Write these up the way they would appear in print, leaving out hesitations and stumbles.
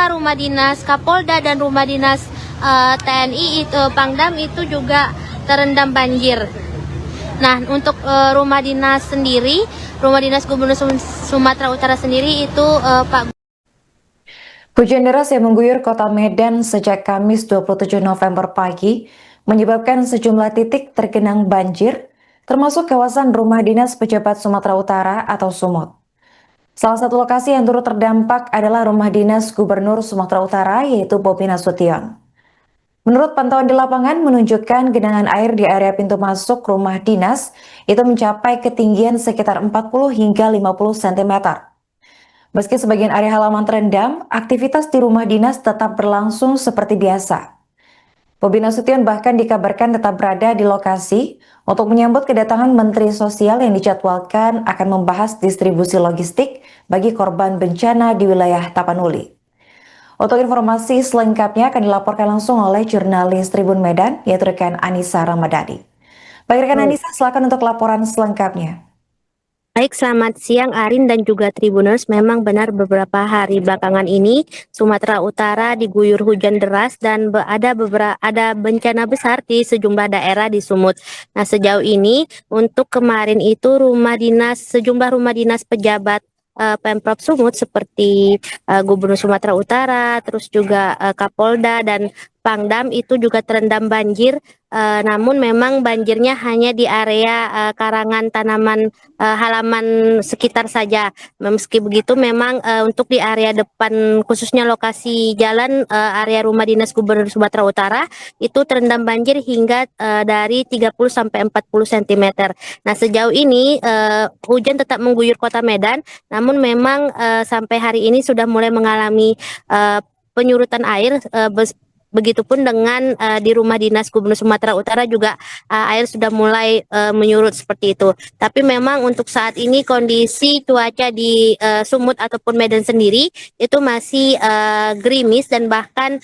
juga rumah dinas Kapolda dan rumah dinas TNI itu Pangdam itu juga terendam banjir. Nah, untuk rumah dinas sendiri, rumah dinas Gubernur Sumatera Utara sendiri itu Pak. Hujan deras yang mengguyur kota Medan sejak Kamis 27 November pagi menyebabkan sejumlah titik tergenang banjir, termasuk kawasan rumah dinas pejabat Sumatera Utara atau Sumut. Salah satu lokasi yang turut terdampak adalah rumah dinas Gubernur Sumatera Utara, yaitu Bobi Nasution. Menurut pantauan di lapangan menunjukkan genangan air di area pintu masuk rumah dinas itu mencapai ketinggian sekitar 40 hingga 50 cm. Meski sebagian area halaman terendam, aktivitas di rumah dinas tetap berlangsung seperti biasa. Bobi Nasution bahkan dikabarkan tetap berada di lokasi untuk menyambut kedatangan Menteri Sosial yang dijadwalkan akan membahas distribusi logistik bagi korban bencana di wilayah Tapanuli. Untuk informasi selengkapnya akan dilaporkan langsung oleh jurnalis Tribun Medan, yaitu rekan Anissa Ramadhani. Baik rekan Anissa, silakan untuk laporan selengkapnya. Baik, selamat siang Arin dan juga Tribuners. Memang benar beberapa hari belakangan ini Sumatera Utara diguyur hujan deras dan ada bencana besar di sejumlah daerah di Sumut. Nah, sejauh ini untuk kemarin itu sejumlah rumah dinas pejabat Pemprov Sumut seperti Gubernur Sumatera Utara, terus juga Kapolda dan Pangdam itu juga terendam banjir. Namun memang banjirnya hanya di area karangan tanaman halaman sekitar saja. Meski begitu memang untuk di area depan khususnya lokasi jalan area rumah dinas Gubernur Sumatera Utara itu terendam banjir hingga dari 30 sampai 40 cm. Nah, sejauh ini hujan tetap mengguyur kota Medan, namun memang sampai hari ini sudah mulai mengalami penyurutan air. Begitupun dengan di rumah dinas Gubernur Sumatera Utara juga air sudah mulai menyurut seperti itu. Tapi memang untuk saat ini kondisi cuaca di Sumut ataupun Medan sendiri itu masih gerimis dan bahkan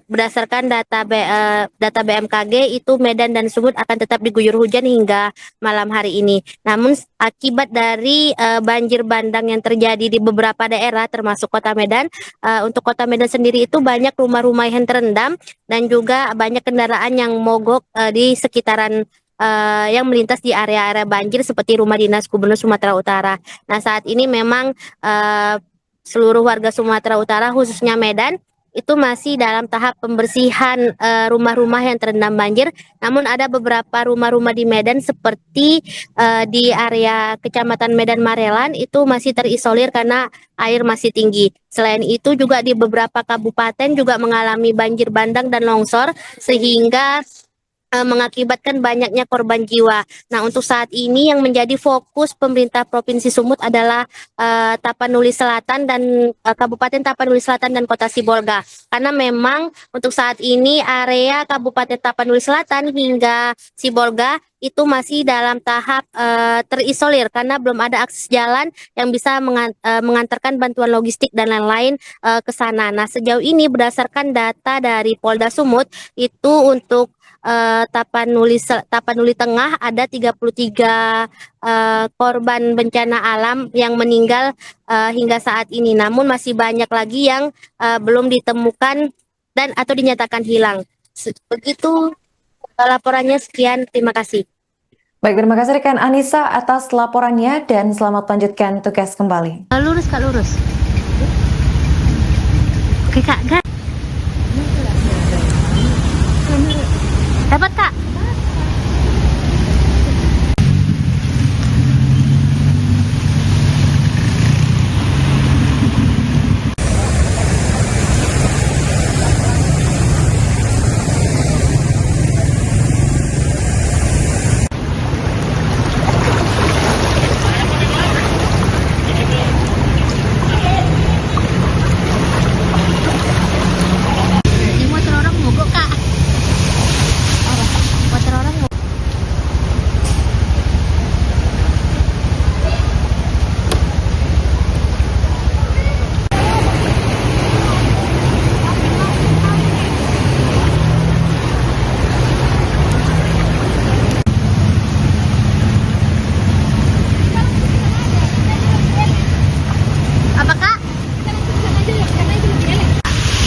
berdasarkan data BMKG itu Medan dan Sumut akan tetap diguyur hujan hingga malam hari ini. Namun akibat dari banjir bandang yang terjadi di beberapa daerah termasuk Kota Medan, untuk Kota Medan sendiri itu banyak rumah-rumah yang terendam dan juga banyak kendaraan yang mogok di sekitaran yang melintas di area-area banjir seperti rumah dinas Gubernur Sumatera Utara. Nah, saat ini memang seluruh warga Sumatera Utara khususnya Medan itu masih dalam tahap pembersihan rumah-rumah yang terendam banjir. Namun ada beberapa rumah-rumah di Medan seperti di area Kecamatan Medan Marelan itu masih terisolir karena air masih tinggi. Selain itu juga di beberapa kabupaten juga mengalami banjir bandang dan longsor sehingga mengakibatkan banyaknya korban jiwa. Nah, untuk saat ini yang menjadi fokus pemerintah Provinsi Sumut adalah Tapanuli Selatan dan Kabupaten Tapanuli Selatan dan Kota Sibolga. Karena memang untuk saat ini area Kabupaten Tapanuli Selatan hingga Sibolga itu masih dalam tahap terisolir karena belum ada akses jalan yang bisa mengantarkan bantuan logistik dan lain-lain ke sana. Nah, sejauh ini berdasarkan data dari Polda Sumut itu untuk Tapanuli Tengah ada 33 korban bencana alam yang meninggal hingga saat ini. Namun masih banyak lagi yang belum ditemukan dan atau dinyatakan hilang. Begitu laporannya, sekian, terima kasih. Baik, terima kasih rekan Anissa atas laporannya dan selamat lanjutkan tugas kembali. Lurus Kak, lurus. Oke Kak, Kak. Dapat Kak.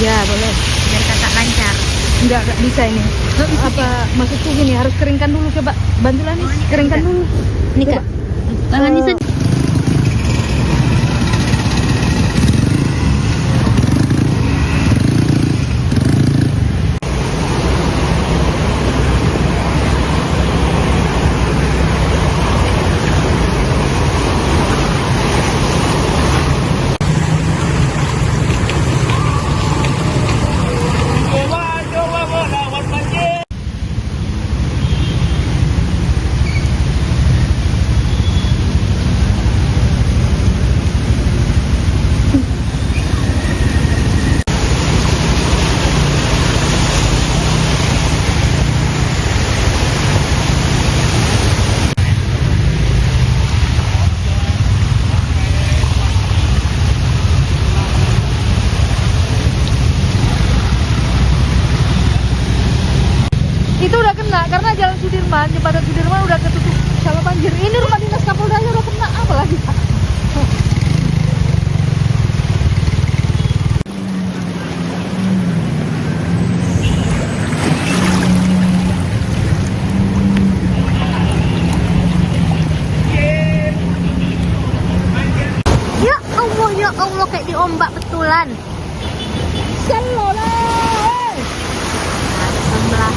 Ya, boleh. Biar kakak lancar. Enggak bisa ini. Apa maksudku gini, harus keringkan dulu, coba bantulah nih, keringkan dulu. Ini kak. Tangan ini saja. Itu udah kena karena Jalan Sudirman, jembatan Sudirman udah ketutup sama banjir. Ini rumah dinas Kapolda udah kena, apa lagi? Ya Allah, kayak diombak betulan. Selalu. Sebelah.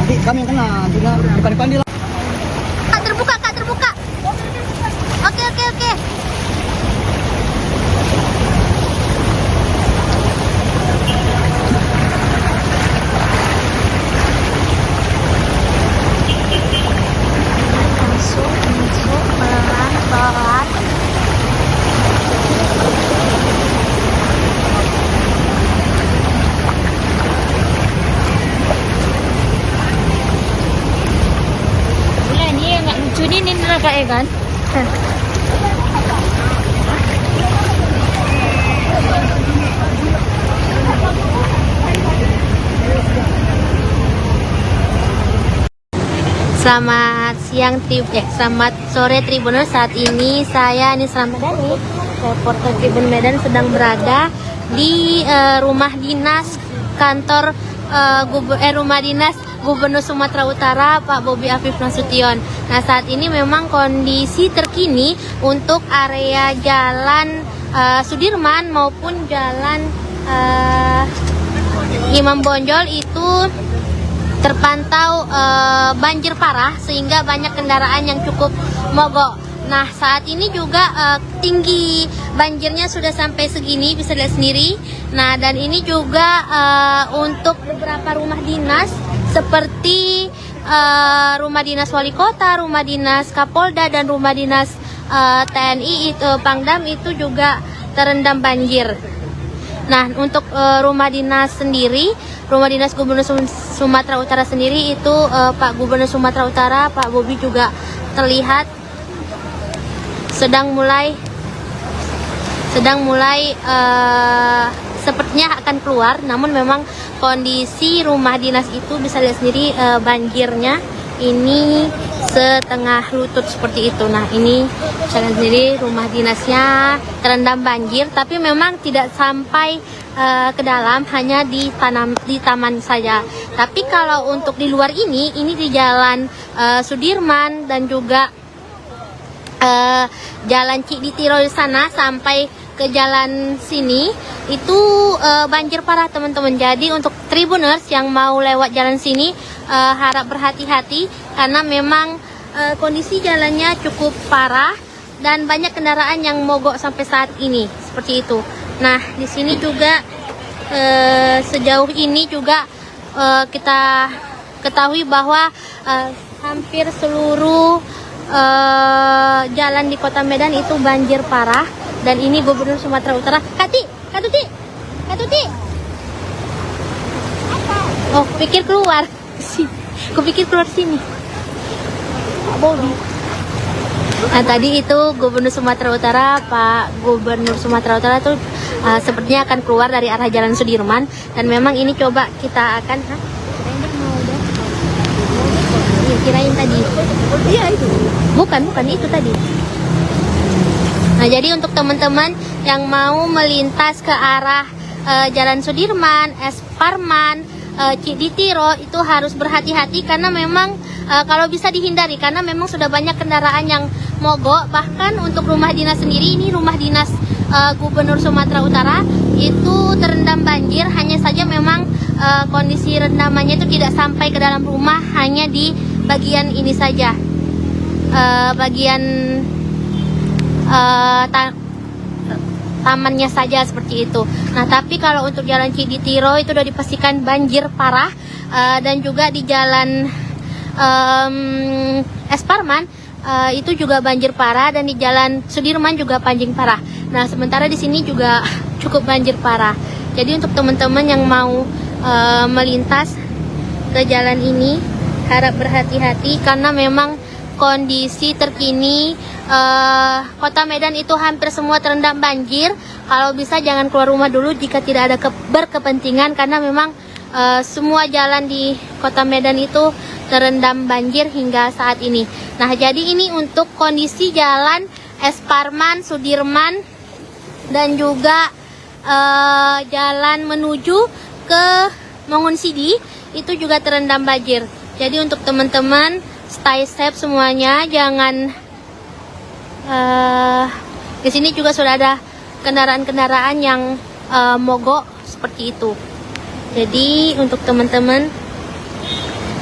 Nanti kami yang kena, juga bukan pandai lah. Kak, terbuka, Kak, terbuka. Oke, oke, oke. Masuk, pelan, pelan. Ini yang nggak lucu ini kayaknya kan. Selamat siang, selamat sore Tribuners. Saat ini saya Nisra Madani, reporter Tribun Medan, sedang berada di rumah dinas kantor rumah dinas Gubernur Sumatera Utara Pak Bobi Afif Nasution. Nah, saat ini memang kondisi terkini untuk area jalan Sudirman maupun jalan Imam Bonjol itu terpantau banjir parah sehingga banyak kendaraan yang cukup mogok. Nah, saat ini juga tinggi banjirnya sudah sampai segini, bisa lihat sendiri. Nah, dan ini juga untuk beberapa rumah dinas seperti rumah dinas wali kota, rumah dinas Kapolda, dan rumah dinas TNI itu Pangdam itu juga terendam banjir. Nah, untuk rumah dinas sendiri, rumah dinas Gubernur Sumatera Utara sendiri itu Pak Gubernur Sumatera Utara, Pak Bobi juga terlihat sedang mulai sepertinya akan keluar, namun memang kondisi rumah dinas itu bisa lihat sendiri banjirnya ini setengah lutut seperti itu. Nah, ini bisa lihat sendiri rumah dinasnya terendam banjir, tapi memang tidak sampai ke dalam, hanya di taman saja. Tapi kalau untuk di luar ini di Jalan Sudirman dan juga Jalan Cikditiro di sana sampai ke jalan sini itu banjir parah, teman-teman. Jadi untuk Tribuners yang mau lewat jalan sini harap berhati-hati karena memang kondisi jalannya cukup parah dan banyak kendaraan yang mogok sampai saat ini seperti itu. Nah, di sini juga sejauh ini juga kita ketahui bahwa hampir seluruh jalan di Kota Medan itu banjir parah, dan ini Gubernur Sumatera Utara. Kak Tuti. Oh, pikir keluar. Kupikir keluar sini. Pak Bobi. Nah, tadi itu Gubernur Sumatera Utara, Pak Gubernur Sumatera Utara tuh sepertinya akan keluar dari arah Jalan Sudirman, dan memang ini coba kita akan kirain tadi. Iya itu. Bukan itu tadi. Nah, jadi untuk teman-teman yang mau melintas ke arah Jalan Sudirman, Es Parman, Cikditiro itu harus berhati-hati karena memang kalau bisa dihindari karena memang sudah banyak kendaraan yang mogok. Bahkan untuk rumah dinas sendiri, ini rumah dinas Gubernur Sumatera Utara itu terendam banjir, hanya saja memang kondisi rendamannya itu tidak sampai ke dalam rumah, hanya di bagian ini saja, bagian tamannya saja seperti itu. Nah, tapi kalau untuk Jalan Cikditiro itu sudah dipastikan banjir parah, dan juga di Jalan Es Parman itu juga banjir parah, dan di Jalan Sudirman juga banjir parah. Nah, sementara di sini juga cukup banjir parah. Jadi untuk teman-teman yang mau melintas ke jalan ini harap berhati-hati karena memang kondisi terkini Kota Medan itu hampir semua terendam banjir. Kalau bisa jangan keluar rumah dulu jika tidak ada berkepentingan karena memang semua jalan di Kota Medan itu terendam banjir hingga saat ini. Nah, jadi ini untuk kondisi jalan Es Parman, Sudirman, dan juga jalan menuju ke Mangun Sidi itu juga terendam banjir. Jadi untuk teman-teman stay safe semuanya, jangan di sini juga sudah ada kendaraan-kendaraan yang mogok seperti itu. Jadi untuk teman-teman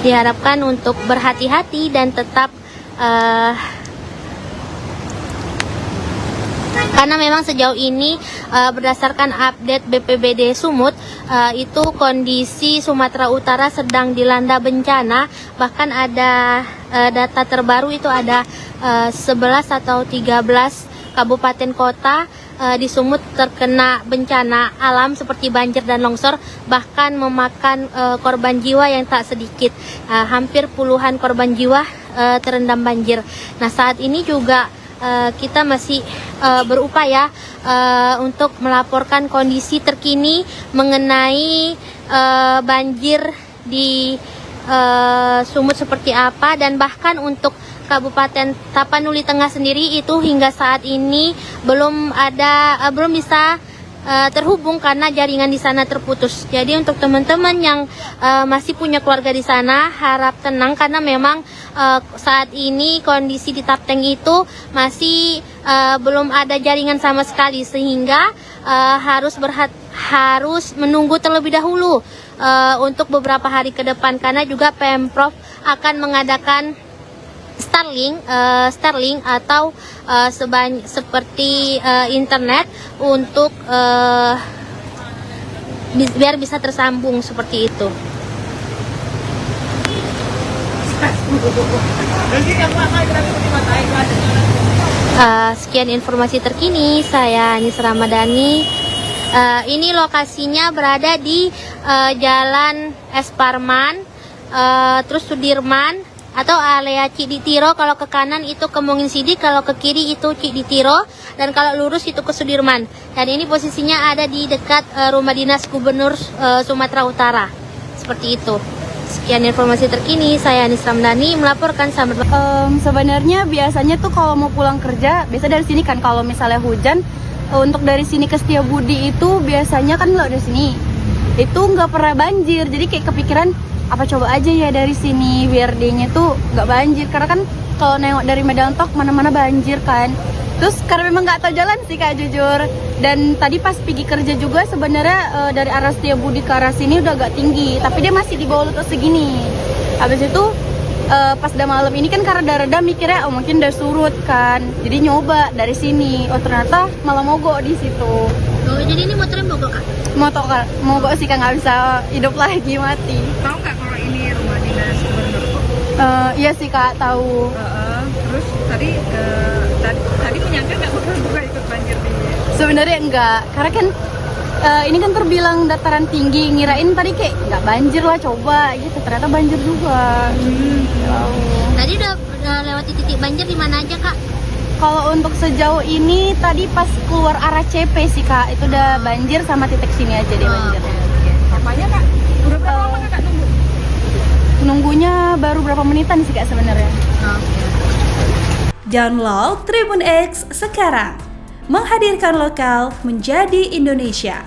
diharapkan untuk berhati-hati dan tetap karena memang sejauh ini berdasarkan update BPBD Sumut itu kondisi Sumatera Utara sedang dilanda bencana. Bahkan ada data terbaru itu ada 11 atau 13 kabupaten kota di Sumut terkena bencana alam seperti banjir dan longsor, bahkan memakan korban jiwa yang tak sedikit. Hampir puluhan korban jiwa terendam banjir. Nah, saat ini juga kita masih berupaya untuk melaporkan kondisi terkini mengenai banjir di Sumut seperti apa, dan bahkan untuk Kabupaten Tapanuli Tengah sendiri itu hingga saat ini belum bisa terhubung karena jaringan di sana terputus. Jadi untuk teman-teman yang masih punya keluarga di sana harap tenang karena memang saat ini kondisi di Tapteng itu masih belum ada jaringan sama sekali, sehingga harus menunggu terlebih dahulu untuk beberapa hari ke depan karena juga Pemprov akan mengadakan Starlink atau seperti internet untuk biar bisa tersambung seperti itu. Sekian informasi terkini, saya Anis Ramadhani. Ini lokasinya berada di Jalan Es Parman, terus Sudirman atau area Ciditiro. Kalau ke kanan itu ke Mungin Sidik, kalau ke kiri itu Ciditiro, dan kalau lurus itu ke Sudirman. Dan ini posisinya ada di dekat rumah dinas Gubernur Sumatera Utara. Seperti itu. Sekian informasi terkini, saya Anis Ramadhani melaporkan. Selamat Sebenarnya biasanya tuh kalau mau pulang kerja, biasa dari sini kan kalau misalnya hujan, untuk dari sini ke Setiabudi itu biasanya kan lo dari sini itu nggak pernah banjir, jadi kayak kepikiran apa coba aja ya dari sini biar dianya tuh nggak banjir, karena kan kalau nengok dari Medan Tok mana-mana banjir kan. Terus karena memang nggak tahu jalan sih Kak, jujur. Dan tadi pas pergi kerja juga sebenarnya dari arah Setiabudi ke arah sini udah agak tinggi, tapi dia masih di bawah lutut segini. Habis itu pas udah malam ini kan karena reda mikirnya oh mungkin udah surut kan, jadi nyoba dari sini. Oh ternyata malah mogok di situ. Oh, jadi ini motornya mogok Kak? Mogok sih Kak, nggak bisa hidup lagi, mati. Tahu nggak kalau ini rumah dinas gubernur? Iya sih Kak, tahu. Terus tadi menyangka nggak bakal juga ikut banjir di Sebenarnya enggak, karena kan ini kan terbilang dataran tinggi, ngirain tadi kayak nggak banjir lah coba gitu, ternyata banjir juga. Tadi udah lewati titik banjir di mana aja Kak? Kalau untuk sejauh ini tadi pas keluar arah CP sih Kak, itu udah banjir sama titik sini aja dia banjir. Apanya Kak? Udah berapa lama Kak nunggu? Nunggunya baru berapa menitan sih Kak sebenarnya. Download Tribun X sekarang, menghadirkan lokal menjadi Indonesia.